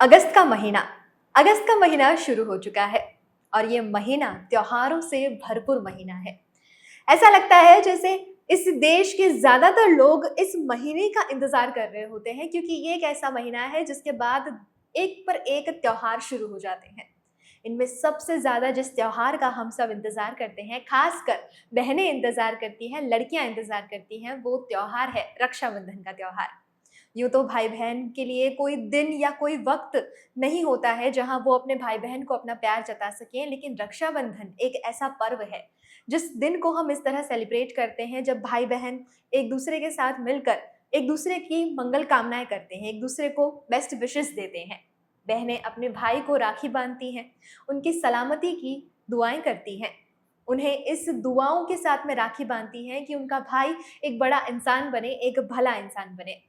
अगस्त का महीना शुरू हो चुका है और ये महीना त्योहारों से भरपूर महीना है। ऐसा लगता है जैसे इस देश के ज्यादातर लोग इस महीने का इंतजार कर रहे होते हैं, क्योंकि ये एक ऐसा महीना है जिसके बाद एक पर एक त्योहार शुरू हो जाते हैं। इनमें सबसे ज्यादा जिस त्योहार का हम सब इंतजार करते हैं, खासकर बहनें इंतजार करती हैं, लड़कियां इंतजार करती हैं, वो त्योहार है रक्षाबंधन का त्योहार। यूँ तो भाई बहन के लिए कोई दिन या कोई वक्त नहीं होता है जहाँ वो अपने भाई बहन को अपना प्यार जता सकें, लेकिन रक्षाबंधन एक ऐसा पर्व है जिस दिन को हम इस तरह सेलिब्रेट करते हैं जब भाई बहन एक दूसरे के साथ मिलकर एक दूसरे की मंगल कामनाएं करते हैं, एक दूसरे को बेस्ट विशेस देते हैं। बहनें अपने भाई को राखी बांधती हैं, उनकी सलामती की दुआएं करती हैं, उन्हें इस दुआओं के साथ में राखी बांधती हैं कि उनका भाई एक बड़ा इंसान बने, एक भला इंसान बने।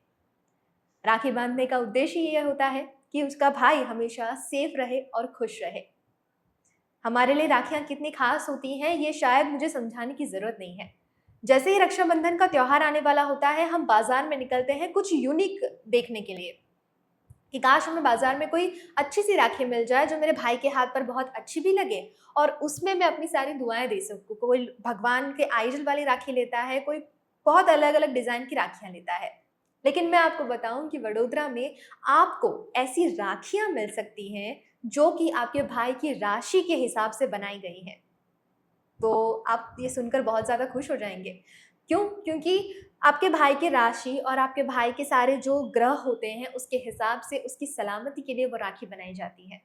राखी बांधने का उद्देश्य ये होता है कि उसका भाई हमेशा सेफ रहे और खुश रहे। हमारे लिए राखियां कितनी खास होती हैं ये शायद मुझे समझाने की जरूरत नहीं है। जैसे ही रक्षाबंधन का त्योहार आने वाला होता है, हम बाजार में निकलते हैं कुछ यूनिक देखने के लिए कि काश हमें बाजार में कोई अच्छी सी राखी मिल जाए जो मेरे भाई के हाथ पर बहुत अच्छी भी लगे और उसमें मैं अपनी सारी दुआएं दे सकूं। कोई भगवान के आइजल वाली राखी लेता है, कोई बहुत अलग अलग डिजाइन की राखियां लेता है। लेकिन मैं आपको बताऊं कि वडोदरा में आपको ऐसी राखियां मिल सकती हैं जो कि आपके भाई की राशि के हिसाब से बनाई गई हैं। तो आप ये सुनकर बहुत ज़्यादा खुश हो जाएंगे। क्यों? क्योंकि आपके भाई की राशि और आपके भाई के सारे जो ग्रह होते हैं उसके हिसाब से उसकी सलामती के लिए वो राखी बनाई जाती है।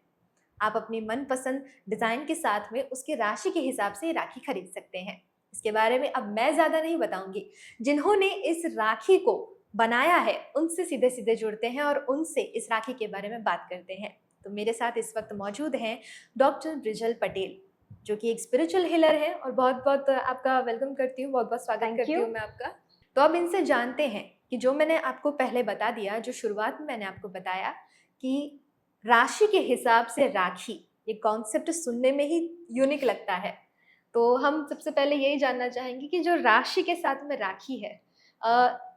आप अपनी मनपसंद डिज़ाइन के साथ में उसकी राशि के हिसाब से ये राखी खरीद सकते हैं। इसके बारे में अब मैं ज़्यादा नहीं बताऊंगी। जिन्होंने इस राखी को बनाया है उनसे सीधे सीधे जुड़ते हैं और उनसे इस राखी के बारे में बात करते हैं। तो मेरे साथ इस वक्त मौजूद हैं डॉक्टर ब्रिजल पटेल, जो कि एक स्पिरिचुअल हीलर है, और बहुत बहुत आपका वेलकम करती हूँ, बहुत बहुत स्वागत करती हूँ मैं आपका। तो अब इनसे जानते हैं कि जो मैंने आपको पहले बता दिया, जो शुरुआत में मैंने आपको बताया कि राशि के हिसाब से राखी, ये कॉन्सेप्ट सुनने में ही यूनिक लगता है। तो हम सबसे पहले यही जानना चाहेंगे कि जो राशि के साथ में राखी है,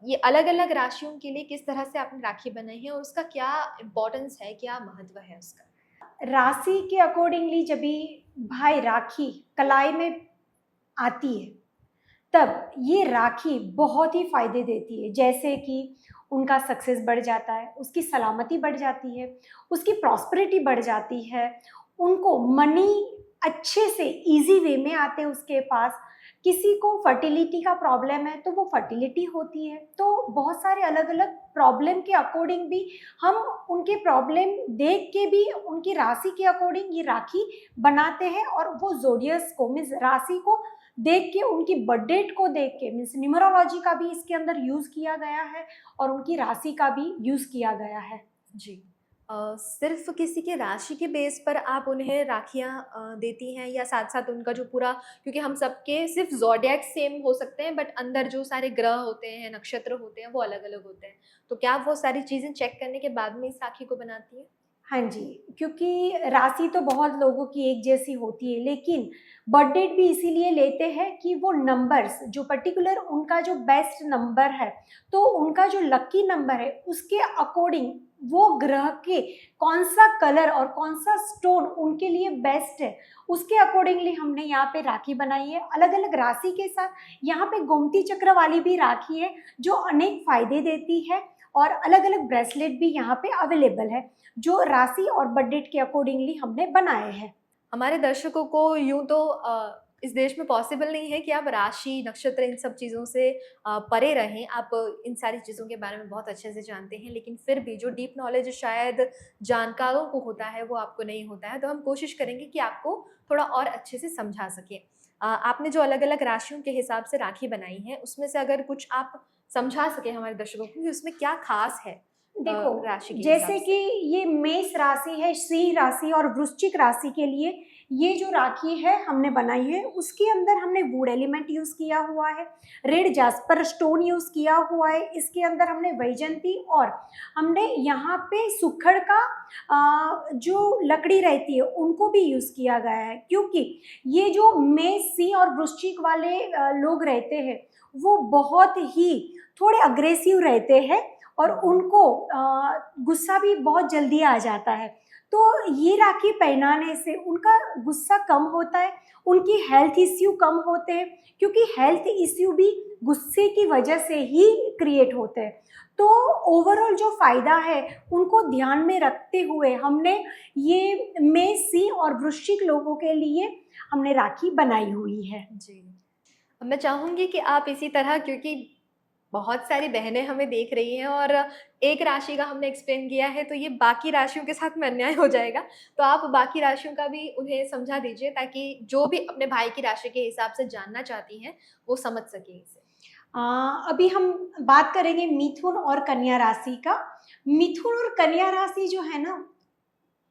ये अलग अलग राशियों के लिए किस तरह से आपने राखी बनाई है और उसका क्या इम्पोर्टेंस है, क्या महत्व है उसका? राशि के अकॉर्डिंगली जब भी भाई राखी कलाई में आती है तब ये राखी बहुत ही फायदे देती है। जैसे कि उनका सक्सेस बढ़ जाता है, उसकी सलामती बढ़ जाती है, उसकी प्रॉस्पेरिटी बढ़ जाती है, उनको मनी अच्छे से इजी वे में आते हैं उसके पास। किसी को फर्टिलिटी का प्रॉब्लम है तो वो फर्टिलिटी होती है। तो बहुत सारे अलग अलग प्रॉब्लम के अकॉर्डिंग भी हम उनके प्रॉब्लम देख के भी उनकी राशि के अकॉर्डिंग ये राखी बनाते हैं। और वो जोडियस को मीन्स राशि को देख के, उनकी बर्थ डेट को देख के, मीन्स न्यूमरोलॉजी का भी इसके अंदर यूज़ किया गया है और उनकी राशि का भी यूज़ किया गया है। जी। सिर्फ किसी की राशि के बेस पर आप उन्हें राखियाँ देती हैं, या साथ साथ उनका जो पूरा, क्योंकि हम सबके सिर्फ ज़ोडिएक सेम हो सकते हैं बट अंदर जो सारे ग्रह होते हैं, नक्षत्र होते हैं, वो अलग अलग होते हैं। तो क्या आप वो सारी चीज़ें चेक करने के बाद में इस राखी को बनाती हैं? हाँ जी, क्योंकि राशि तो बहुत लोगों की एक जैसी होती है, लेकिन बर्थ डेट भी इसीलिए लेते हैं कि वो नंबर्स जो पर्टिकुलर उनका जो बेस्ट नंबर है, तो उनका जो लकी नंबर है उसके अकॉर्डिंग वो ग्रह के कौन सा कलर और कौन सा स्टोन उनके लिए बेस्ट है, उसके अकॉर्डिंगली हमने यहाँ पे राखी बनाई है। अलग अलग राशि के साथ यहाँ पे गोमती चक्र वाली भी राखी है जो अनेक फायदे देती है, और अलग अलग ब्रेसलेट भी यहाँ पे अवेलेबल है जो राशि और बर्थ डेट के अकॉर्डिंगली हमने बनाए हैं। हमारे दर्शकों को यूं तो इस देश में पॉसिबल नहीं है कि आप राशि, नक्षत्र, इन सब चीज़ों से परे रहें। आप इन सारी चीज़ों के बारे में बहुत अच्छे से जानते हैं, लेकिन फिर भी जो डीप नॉलेज शायद जानकारों को होता है वो आपको नहीं होता है। तो हम कोशिश करेंगे कि आपको थोड़ा और अच्छे से समझा सकें। आपने जो अलग अलग राशियों के हिसाब से राखी बनाई है, उसमें से अगर कुछ आप समझा सकें हमारे दर्शकों को कि उसमें क्या खास है देखो, राशि के हिसाब जैसे से। कि ये मेष राशि है, सिंह राशि और वृश्चिक राशि के लिए ये जो राखी है हमने बनाई है, उसके अंदर हमने वुड एलिमेंट यूज किया हुआ है, रेड जास्पर स्टोन यूज किया हुआ है, इसके अंदर हमने वैजंती और हमने यहाँ पे सुखड़ का जो लकड़ी रहती है उनको भी यूज किया गया है। क्योंकि ये जो मेष, सिंह और वृश्चिक वाले लोग रहते हैं वो बहुत ही थोड़े अग्रेसिव रहते हैं और उनको गुस्सा भी बहुत जल्दी आ जाता है। तो ये राखी पहनाने से उनका गुस्सा कम होता है, उनकी हेल्थ इश्यू कम होते हैं, क्योंकि हेल्थ इश्यू भी गुस्से की वजह से ही क्रिएट होते हैं। तो ओवरऑल जो फ़ायदा है उनको ध्यान में रखते हुए हमने ये मेष, सिंह और वृश्चिक लोगों के लिए हमने राखी बनाई हुई है। जी। अब मैं चाहूँगी कि आप इसी तरह, क्योंकि बहुत सारी बहनें हमें देख रही हैं और एक राशि का हमने एक्सप्लेन किया है, तो ये बाकी राशियों के साथ में अन्याय हो जाएगा। तो आप बाकी राशियों का भी उन्हें समझा दीजिए, ताकि जो भी अपने भाई की राशि के हिसाब से जानना चाहती हैं, वो समझ सकें इसे। अ, अभी हम बात करेंगे मिथुन और कन्या राशि का। मिथुन और कन्या राशि जो है ना,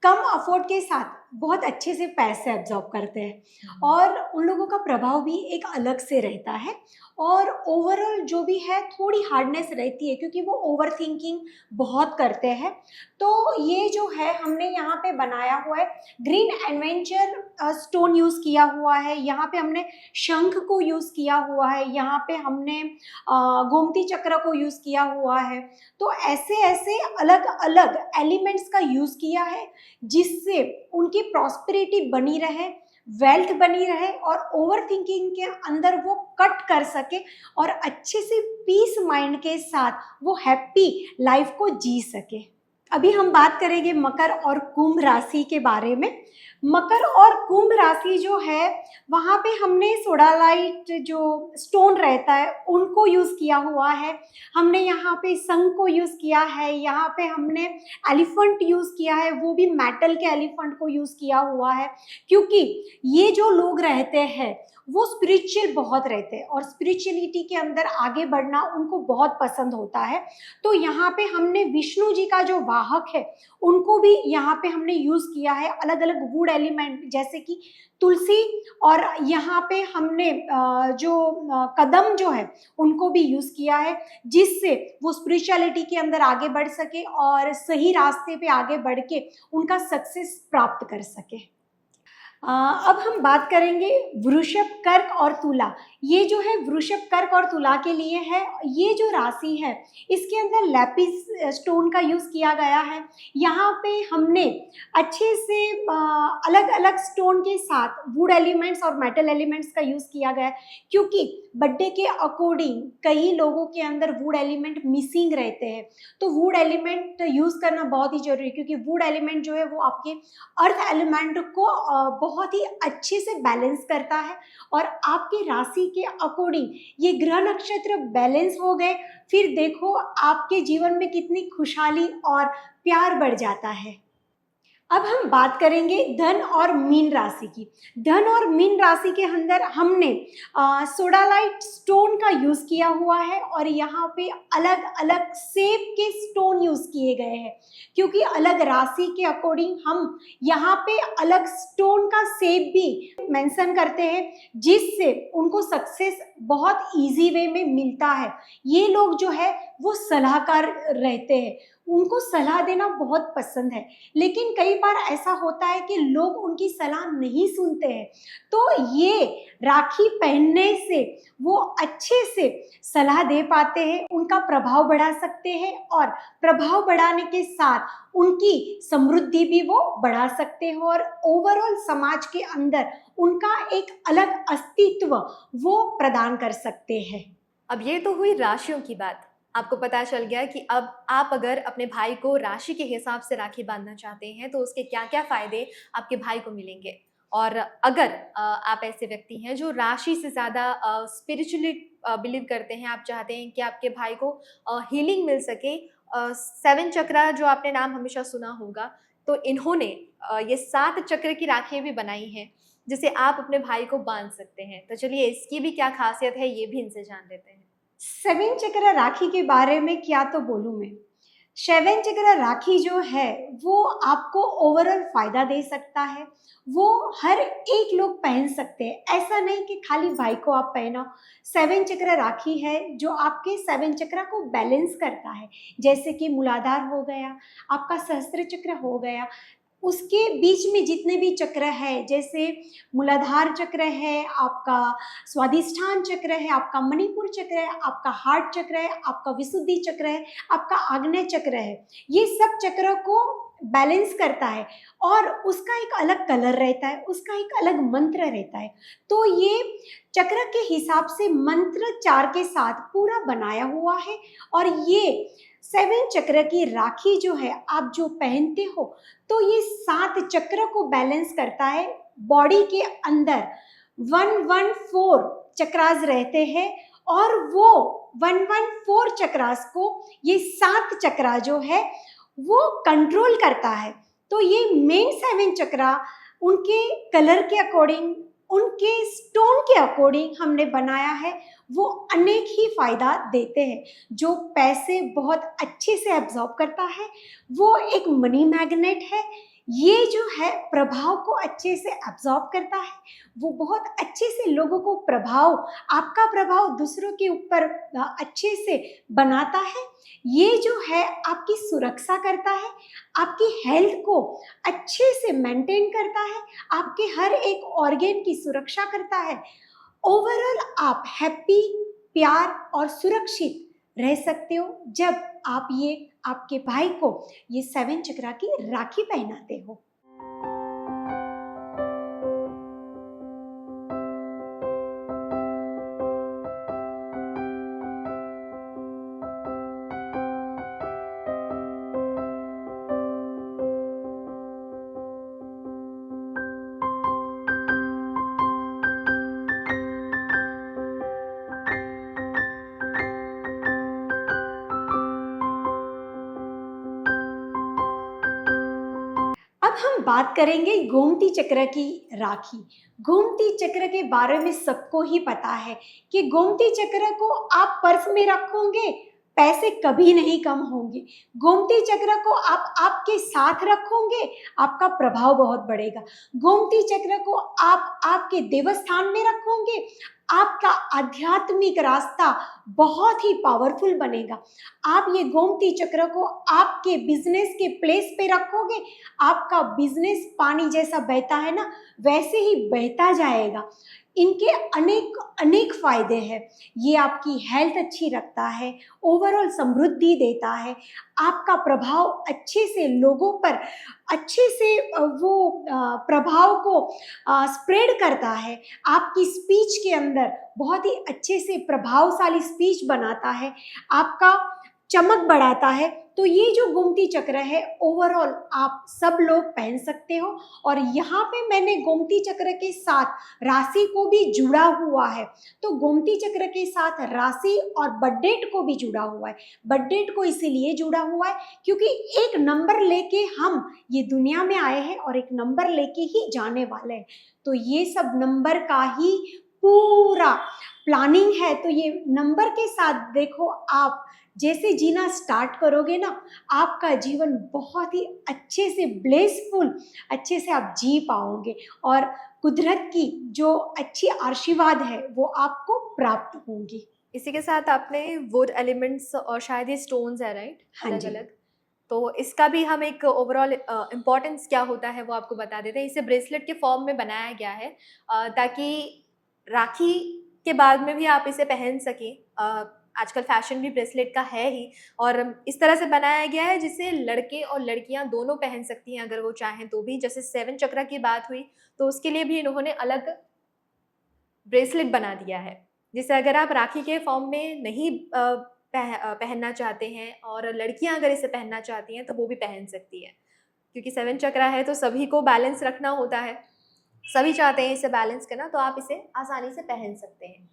कम अफोर्ड के साथ बहुत अच्छे से पैसे एब्जॉर्ब करते हैं और उन लोगों का प्रभाव भी एक अलग से रहता है। और ओवरऑल जो भी है थोड़ी हार्डनेस रहती है, क्योंकि वो ओवर थिंकिंग बहुत करते हैं। तो ये जो है हमने यहाँ पे बनाया हुआ है, ग्रीन एडवेंचर स्टोन यूज़ किया हुआ है, यहाँ पे हमने शंख को यूज़ किया हुआ है, यहाँ पे हमने गोमती चक्र को यूज़ किया हुआ है। तो ऐसे ऐसे अलग अलग एलिमेंट्स का यूज़ किया है, जिससे उनकी प्रॉस्पेरिटी बनी रहे, वेल्थ बनी रहे और ओवर थिंकिंग के अंदर वो कट कर सके और अच्छे से पीस माइंड के साथ वो हैप्पी लाइफ को जी सके। अभी हम बात करेंगे मकर और कुंभ राशि के बारे में। मकर और कुंभ राशि जो है, वहाँ पे हमने सोडालाइट जो स्टोन रहता है उनको यूज़ किया हुआ है, हमने यहाँ पे शंख को यूज़ किया है, यहाँ पे हमने एलिफेंट यूज़ किया है, वो भी मेटल के एलिफेंट को यूज़ किया हुआ है। क्योंकि ये जो लोग रहते हैं वो स्पिरिचुअल बहुत रहते हैं और स्पिरिचुअलिटी के अंदर आगे बढ़ना उनको बहुत पसंद होता है। तो यहाँ पे हमने विष्णु जी का जो वाहक है उनको भी यहाँ पे हमने यूज़ किया है, अलग अलग वुड एलिमेंट जैसे कि तुलसी, और यहाँ पे हमने कदम जो है उनको भी यूज़ किया है, जिससे वो स्पिरिचुअलिटी के अंदर आगे बढ़ सके और सही रास्ते पे आगे बढ़ के उनका सक्सेस प्राप्त कर सके। अब हम बात करेंगे वृषभ, कर्क और तुला। ये जो है वृषभ, कर्क और तुला के लिए है। ये जो राशि है इसके अंदर लैपिस स्टोन का यूज़ किया गया है। यहाँ पे हमने अच्छे से अलग अलग स्टोन के साथ वुड एलिमेंट्स और मेटल एलिमेंट्स का यूज़ किया गया है, क्योंकि बर्थडे के अकॉर्डिंग कई लोगों के अंदर वुड एलिमेंट मिसिंग रहते हैं। तो वुड एलिमेंट यूज़ करना बहुत ही ज़रूरी है, क्योंकि वुड एलिमेंट जो है वो आपके अर्थ एलिमेंट को बहुत ही अच्छे से बैलेंस करता है। और आपके राशि के अकॉर्डिंग ये ग्रह नक्षत्र बैलेंस हो गए, फिर देखो आपके जीवन में कितनी खुशहाली और प्यार बढ़ जाता है। अब हम बात करेंगे धन और मीन राशि की। धन और मीन राशि के अंदर हमने सोडालाइट स्टोन का यूज़ किया हुआ है और यहाँ पे अलग अलग शेप के स्टोन यूज़ किए गए हैं, क्योंकि अलग राशि के अकॉर्डिंग हम यहाँ पे अलग स्टोन का शेप भी मेंशन करते हैं, जिससे उनको सक्सेस बहुत इजी वे में मिलता है। ये लोग जो है वो सलाहकार रहते हैं, उनको सलाह देना बहुत पसंद है, लेकिन कई बार ऐसा होता है कि लोग उनकी सलाह नहीं सुनते हैं। तो ये राखी पहनने से वो अच्छे से सलाह दे पाते हैं, उनका प्रभाव बढ़ा सकते हैं और प्रभाव बढ़ाने के साथ उनकी समृद्धि भी वो बढ़ा सकते हैं और ओवरऑल समाज के अंदर उनका एक अलग अस्तित्व वो प्रदान कर सकते हैं। अब ये तो हुई राशियों की बात। आपको पता चल गया कि अब आप अगर अपने भाई को राशि के हिसाब से राखी बांधना चाहते हैं तो उसके क्या-क्या फ़ायदे आपके भाई को मिलेंगे। और अगर आप ऐसे व्यक्ति हैं जो राशि से ज़्यादा स्पिरिचुअली बिलीव करते हैं, आप चाहते हैं कि आपके भाई को हीलिंग मिल सके, 7 चक्रा जो आपने नाम हमेशा सुना होगा, तो इन्होंने ये 7 चक्र की राखियाँ भी बनाई हैं, जिसे आप अपने भाई को बांध सकते हैं। तो चलिए इसकी भी क्या ख़ासियत है, ये भी इनसे जान लेते हैं। 7 चक्र राखी के बारे में क्या तो बोलूँ मैं। 7 चक्र राखी जो है वो आपको ओवरऑल फ़ायदा दे सकता है, वो हर एक लोग पहन सकते हैं, ऐसा नहीं कि खाली भाई को आप पहनाओ। 7 चक्र राखी है जो आपके 7 चक्र को बैलेंस करता है, जैसे कि मूलाधार हो गया, आपका सहस्त्र चक्र हो गया, उसके बीच में जितने भी चक्र है, जैसे मूलाधार चक्र है, आपका स्वादिष्ठान चक्र है, आपका मणिपुर चक्र है, आपका हार्ट चक्र है, आपका विशुद्धि चक्र है, आपका आग्नेय चक्र है, ये सब चक्रों को बैलेंस करता है और उसका एक अलग कलर रहता है, उसका एक अलग मंत्र रहता है। तो ये चक्र के हिसाब से मंत्र 4 के साथ पूरा बनाया हुआ है और ये 7 चक्र की राखी जो है आप जो पहनते हो, तो ये 7 चक्र को बैलेंस करता है। बॉडी के अंदर 114 चक्रास रहते हैं और वो 114 चक्रास को ये 7 चक्रा जो है वो कंट्रोल करता है। तो ये मेन 7 चक्रा उनके कलर के अकॉर्डिंग, उनके स्टोन के अकॉर्डिंग हमने बनाया है, वो अनेक ही फायदा देते हैं। जो पैसे बहुत अच्छे से एब्जॉर्ब करता है वो एक मनी मैग्नेट है। ये जो है प्रभाव को अच्छे से एब्जॉर्ब करता है, वो बहुत अच्छे से लोगों को प्रभाव, आपका प्रभाव दूसरों के ऊपर अच्छे से बनाता है। ये जो है आपकी सुरक्षा करता है, आपकी हेल्थ को अच्छे से मेंटेन करता है, आपके हर एक ऑर्गन की सुरक्षा करता है। ओवरऑल आप हैप्पी, प्यार और सुरक्षित रह सकते हो जब आप ये आपके भाई को ये 7 चक्रा की राखी पहनाते हो। अब हम बात करेंगे गोमती चक्र की राखी। गोमती चक्र के बारे में सबको ही पता है कि गोमती चक्र को आप पर्स में रखोगे, पैसे कभी नहीं कम होंगे। गोमती चक्र को आप आपके साथ रखोगे, आपका प्रभाव बहुत बढ़ेगा। गोमती चक्र को आप आपके देवस्थान में रखोगे, आपका आध्यात्मिक रास्ता बहुत ही पावरफुल बनेगा। आप ये गोमती चक्र को आपके बिजनेस के प्लेस पे रखोगे, आपका बिजनेस पानी जैसा बहता है ना, वैसे ही बहता जाएगा। इनके अनेक अनेक फायदे हैं। ये आपकी हेल्थ अच्छी रखता है, ओवरऑल समृद्धि देता है, आपका प्रभाव अच्छे से लोगों पर अच्छे से प्रभाव को स्प्रेड करता है। आपकी स्पीच के अंदर बहुत ही अच्छे से प्रभावशाली स्पीच बनाता है, आपका चमक बढ़ाता है। तो ये जो गोमती चक्र है ओवरऑल आप सब लोग पहन सकते हो। और यहाँ पे मैंने गोमती चक्र के साथ राशि को भी जुड़ा हुआ है। तो गोमती चक्र के साथ राशि और बर्थ डेट को भी जुड़ा हुआ है। बर्थ डेट को इसीलिए जुड़ा हुआ है क्योंकि एक नंबर लेके हम ये दुनिया में आए हैं और एक नंबर लेके ही जाने वाले हैं। तो ये सब नंबर का ही पूरा प्लानिंग है। तो ये नंबर के साथ देखो, आप जैसे जीना स्टार्ट करोगे ना, आपका जीवन बहुत ही अच्छे से ब्लेसफुल अच्छे से आप जी पाओगे और कुदरत की जो अच्छी आशीर्वाद है वो आपको प्राप्त होंगी। इसी के साथ आपने वुड एलिमेंट्स और शायद ये स्टोन्स है, राइट? हाँ अलग जी। अलग। तो इसका भी हम एक ओवरऑल इम्पोर्टेंस क्या होता है वो आपको बता देते हैं। इसे ब्रेसलेट के फॉर्म में बनाया गया है ताकि राखी के बाद में भी आप इसे पहन सकें। आजकल फैशन भी ब्रेसलेट का है ही, और इस तरह से बनाया गया है जिसे लड़के और लड़कियां दोनों पहन सकती हैं अगर वो चाहें तो भी। जैसे 7 चक्रा की बात हुई तो उसके लिए भी इन्होंने अलग ब्रेसलेट बना दिया है, जिसे अगर आप राखी के फॉर्म में नहीं पहनना चाहते हैं और लड़कियां अगर इसे पहनना चाहती हैं तो वो भी पहन सकती हैं। क्योंकि 7 चक्रा है तो सभी को बैलेंस रखना होता है, सभी चाहते हैं इसे बैलेंस करना, तो आप इसे आसानी से पहन सकते हैं।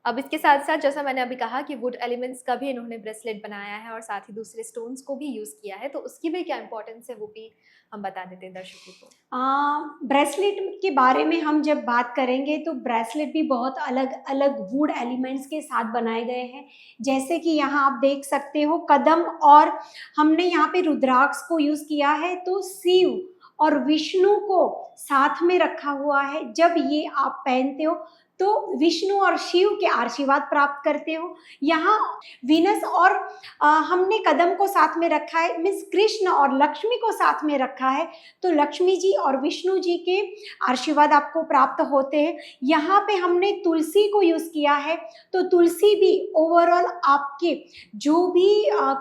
अब इसके साथ साथ जैसा मैंने अभी कहा कि वुड एलिमेंट्स का भी इन्होंने ब्रेसलेट बनाया है और साथ ही दूसरे स्टोन्स को भी यूज़ किया है, तो उसकी भी क्या इंपॉर्टेंस है वो भी हम बता देते हैं दर्शकों को। ब्रेसलेट के बारे में हम जब बात करेंगे तो ब्रेसलेट भी बहुत अलग अलग वुड एलिमेंट्स के साथ बनाए गए हैं। जैसे कि यहाँ आप देख सकते हो कदम, और हमने यहाँ पे रुद्राक्ष को यूज़ किया है, तो शिव और विष्णु को साथ में रखा हुआ है। जब ये आप पहनते हो तो विष्णु और शिव के आशीर्वाद प्राप्त करते हो। यहाँ वीनस और हमने कदम को साथ में रखा है, मीन्स कृष्ण और लक्ष्मी को साथ में रखा है, तो लक्ष्मी जी और विष्णु जी के आशीर्वाद आपको प्राप्त होते हैं। यहाँ पे हमने तुलसी को यूज़ किया है, तो तुलसी भी ओवरऑल आपके जो भी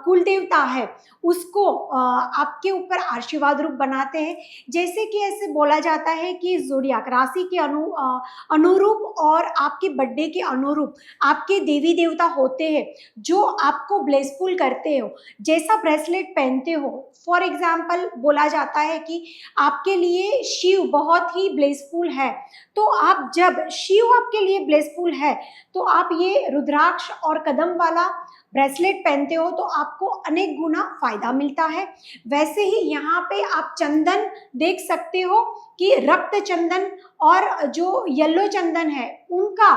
कुल देवता है उसको आपके ऊपर आशीर्वाद रूप बनाते हैं। जैसे कि ऐसे बोला जाता है कि ज़ोडियाक राशि के अनुरूप और आपके बर्थडे के अनुरूप आपके देवी देवता होते हैं जो आपको ब्लेसफुल करते हो। जैसा ब्रेसलेट पहनते हो, फॉर एग्जाम्पल बोला जाता है कि आपके लिए शिव बहुत ही ब्लेसफुल है, तो आप जब शिव आपके लिए ब्लेसफुल है तो आप ये रुद्राक्ष और कदम वाला ब्रेसलेट पहनते हो तो आपको अनेक गुना फायदा मिलता है। वैसे ही यहाँ पे आप चंदन देख सकते हो कि रक्त चंदन और जो येलो चंदन है उनका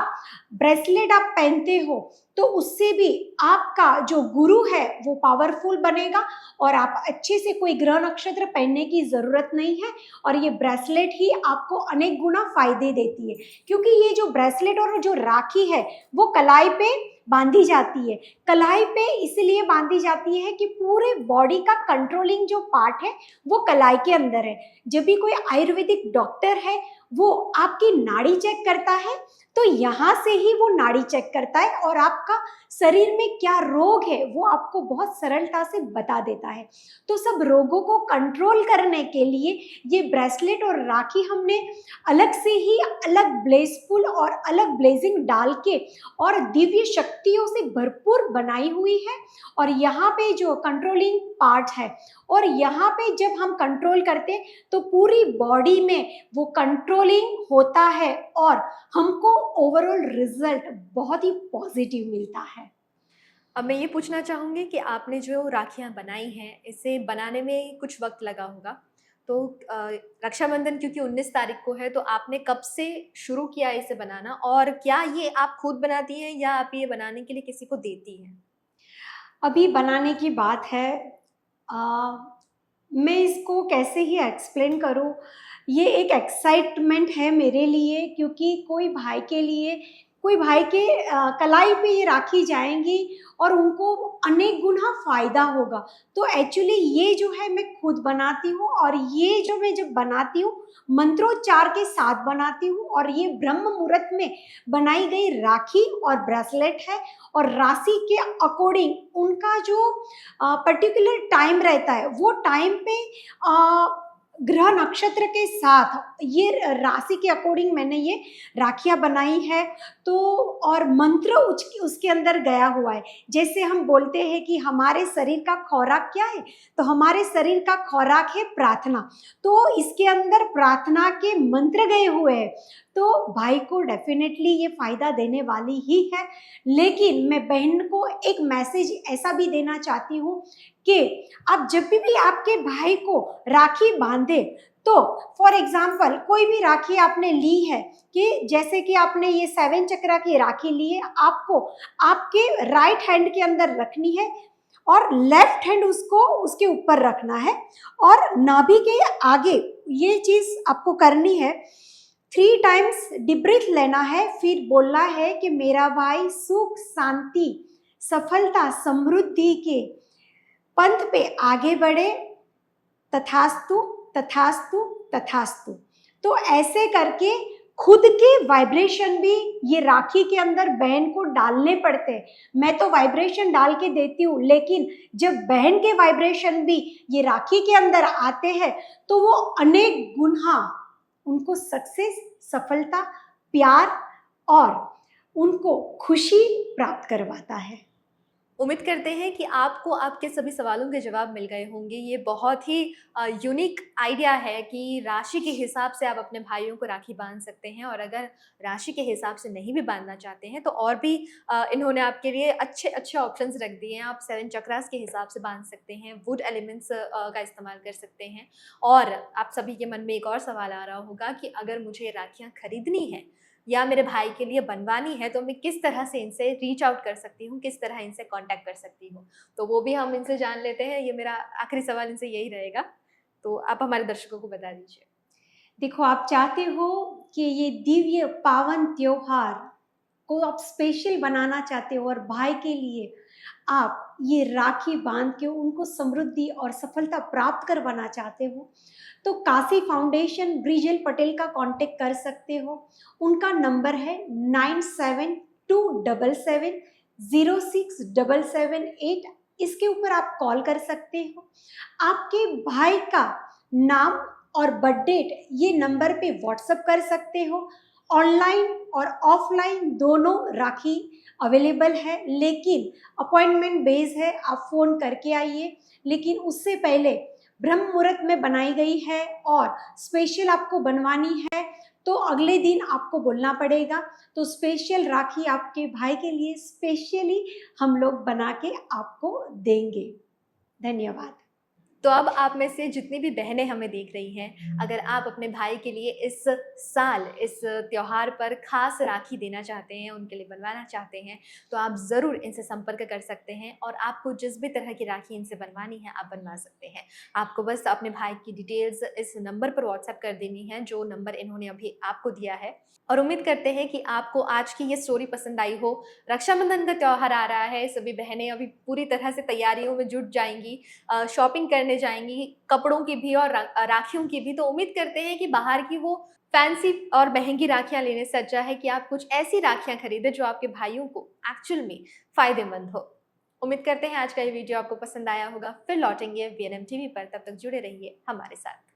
ब्रेसलेट आप पहनते हो तो उससे भी आपका जो गुरु है वो पावरफुल बनेगा और आप अच्छे से कोई ग्रह नक्षत्र पहनने की ज़रूरत नहीं है और ये ब्रेसलेट ही आपको अनेक गुना फायदे देती है। क्योंकि ये जो ब्रेसलेट और जो राखी है वो कलाई पे बांधी जाती है। कलाई पे इसलिए बांधी जाती है कि पूरे बॉडी का कंट्रोलिंग जो पार्ट है वो कलाई के अंदर है। जब भी कोई आयुर्वेदिक डॉक्टर है वो आपकी नाड़ी चेक करता है तो यहाँ से ही वो नाड़ी चेक करता है और आपका शरीर में क्या रोग है वो आपको बहुत सरलता से बता देता है। तो सब रोगों को कंट्रोल करने के लिए ये ब्रेसलेट और राखी हमने अलग से ही अलग ब्लेसफुल और अलग ब्लेजिंग डाल के और दिव्य शक्तियों से भरपूर बनाई हुई है। और यहाँ पे जो कंट्रोलिंग पार्ट है और यहाँ पे जब हम कंट्रोल करते तो पूरी बॉडी में वो कंट्रोलिंग होता है और हमको ओवरऑल रिजल्ट बहुत ही पॉजिटिव मिलता है। अब मैं ये पूछना चाहूँगी कि आपने जो राखियाँ बनाई हैं, इसे बनाने में कुछ वक़्त लगा होगा। तो रक्षाबंधन क्योंकि 19 तारीख को है, तो आपने कब से शुरू किया इसे बनाना? और क्या ये आप खुद बनाती हैं या आप ये बनाने के लिए किसी को देती हैं? अभी बनाने की बात है, आ, मैं इसको कैसे ही एक्सप्लेन करूँ। ये एक एक्साइटमेंट है मेरे लिए क्योंकि कोई भाई के कलाई पे ये राखी जाएंगी और उनको अनेक गुना फ़ायदा होगा। तो एक्चुअली ये जो है मैं खुद बनाती हूँ और ये जो मैं जब बनाती हूँ मंत्रोच्चार के साथ बनाती हूँ और ये ब्रह्म मुहूर्त में बनाई गई राखी और ब्रेसलेट है और राशि के अकॉर्डिंग उनका जो पर्टिकुलर टाइम रहता है वो टाइम पे ग्रह नक्षत्र के साथ ये राशि के अकॉर्डिंग मैंने ये राखियाँ बनाई है। तो और मंत्र उसके अंदर गया हुआ है। जैसे हम बोलते हैं कि हमारे शरीर का खुराक क्या है, तो हमारे शरीर का खुराक है प्रार्थना, तो इसके अंदर प्रार्थना के मंत्र गए हुए हैं। तो भाई को डेफिनेटली ये फ़ायदा देने वाली ही है। लेकिन मैं बहन को एक मैसेज ऐसा भी देना चाहती हूँ कि आप जब भी आपके भाई को राखी बांधे तो फॉर एग्जाम्पल कोई भी राखी आपने ली है कि जैसे कि आपने ये 7 चक्रा की राखी ली है, आपको आपके राइट हैंड के अंदर रखनी है और लेफ्ट हैंड उसको उसके ऊपर रखना है और नाभि के आगे ये चीज़ आपको करनी है। 3 टाइम्स डीप ब्रीथ लेना है, फिर बोलना है कि मेरा भाई सुख शांति सफलता समृद्धि के पंथ पे आगे बढ़े, तथास्तु तथास्तु तथास्तु। तो ऐसे करके खुद के वाइब्रेशन भी ये राखी के अंदर बहन को डालने पड़ते हैं। मैं तो वाइब्रेशन डाल के देती हूँ, लेकिन जब बहन के वाइब्रेशन भी ये राखी के अंदर आते हैं तो वो अनेक गुना उनको सक्सेस, सफलता, प्यार और उनको खुशी प्राप्त करवाता है। उम्मीद करते हैं कि आपको आपके सभी सवालों के जवाब मिल गए होंगे। ये बहुत ही यूनिक आइडिया है कि राशि के हिसाब से आप अपने भाइयों को राखी बांध सकते हैं, और अगर राशि के हिसाब से नहीं भी बांधना चाहते हैं तो और भी इन्होंने आपके लिए अच्छे अच्छे ऑप्शंस रख दिए हैं। आप 7 चक्रास के हिसाब से बांध सकते हैं, वुड एलिमेंट्स का इस्तेमाल कर सकते हैं। और आप सभी के मन में एक और सवाल आ रहा होगा कि अगर मुझे राखियाँ खरीदनी है या मेरे भाई के लिए बनवानी है तो मैं किस तरह से इनसे रीच आउट कर सकती हूँ, किस तरह इनसे कांटेक्ट कर सकती हूँ। तो वो भी हम इनसे जान लेते हैं। ये मेरा आखिरी सवाल इनसे यही रहेगा, तो आप हमारे दर्शकों को बता दीजिए। देखो, आप चाहते हो कि ये दिव्य पावन त्योहार को आप स्पेशल बनाना चाहते हो और भाई के लिए आप ये राखी बांध के उनको समृद्धि और सफलता प्राप्त करवाना चाहते हो, तो काशी फाउंडेशन ब्रिजेल पटेल का कांटेक्ट कर सकते हो। उनका नंबर है 9727706778। इसके ऊपर आप कॉल कर सकते हो। आपके भाई का नाम और बर्थ डेट ये नंबर पे व्हाट्सएप कर सकते हो। ऑनलाइन और ऑफलाइन दोनों राखी अवेलेबल है, लेकिन अपॉइंटमेंट बेस है, आप फ़ोन करके आइए। लेकिन उससे पहले ब्रह्म मुहूर्त में बनाई गई है और स्पेशल आपको बनवानी है तो अगले दिन आपको बोलना पड़ेगा। तो स्पेशल राखी आपके भाई के लिए स्पेशली हम लोग बना के आपको देंगे। धन्यवाद। तो अब आप में से जितनी भी बहनें हमें देख रही हैं, अगर आप अपने भाई के लिए इस साल इस त्योहार पर खास राखी देना चाहते हैं, उनके लिए बनवाना चाहते हैं, तो आप ज़रूर इनसे संपर्क कर सकते हैं और आपको जिस भी तरह की राखी इनसे बनवानी है आप बनवा सकते हैं। आपको बस अपने भाई की डिटेल्स इस नंबर पर व्हाट्सएप कर देनी है, जो नंबर इन्होंने अभी आपको दिया है। और उम्मीद करते हैं कि आपको आज की ये स्टोरी पसंद आई हो। रक्षाबंधन का त्योहार आ रहा है, सभी बहनें अभी पूरी तरह से तैयारियों में जुट जाएंगी, शॉपिंग करने जाएंगी, कपड़ों की भी और राखियों की भी। तो उम्मीद करते हैं कि बाहर की वो फैंसी और महंगी राखियां लेने से अच्छा है कि आप कुछ ऐसी राखियां खरीदें जो आपके भाइयों को एक्चुअल में फायदेमंद हो। उम्मीद करते हैं आज का ये वीडियो आपको पसंद आया होगा। फिर लौटेंगे वीएनएम टीवी पर, तब तक जुड़े रहिए हमारे साथ।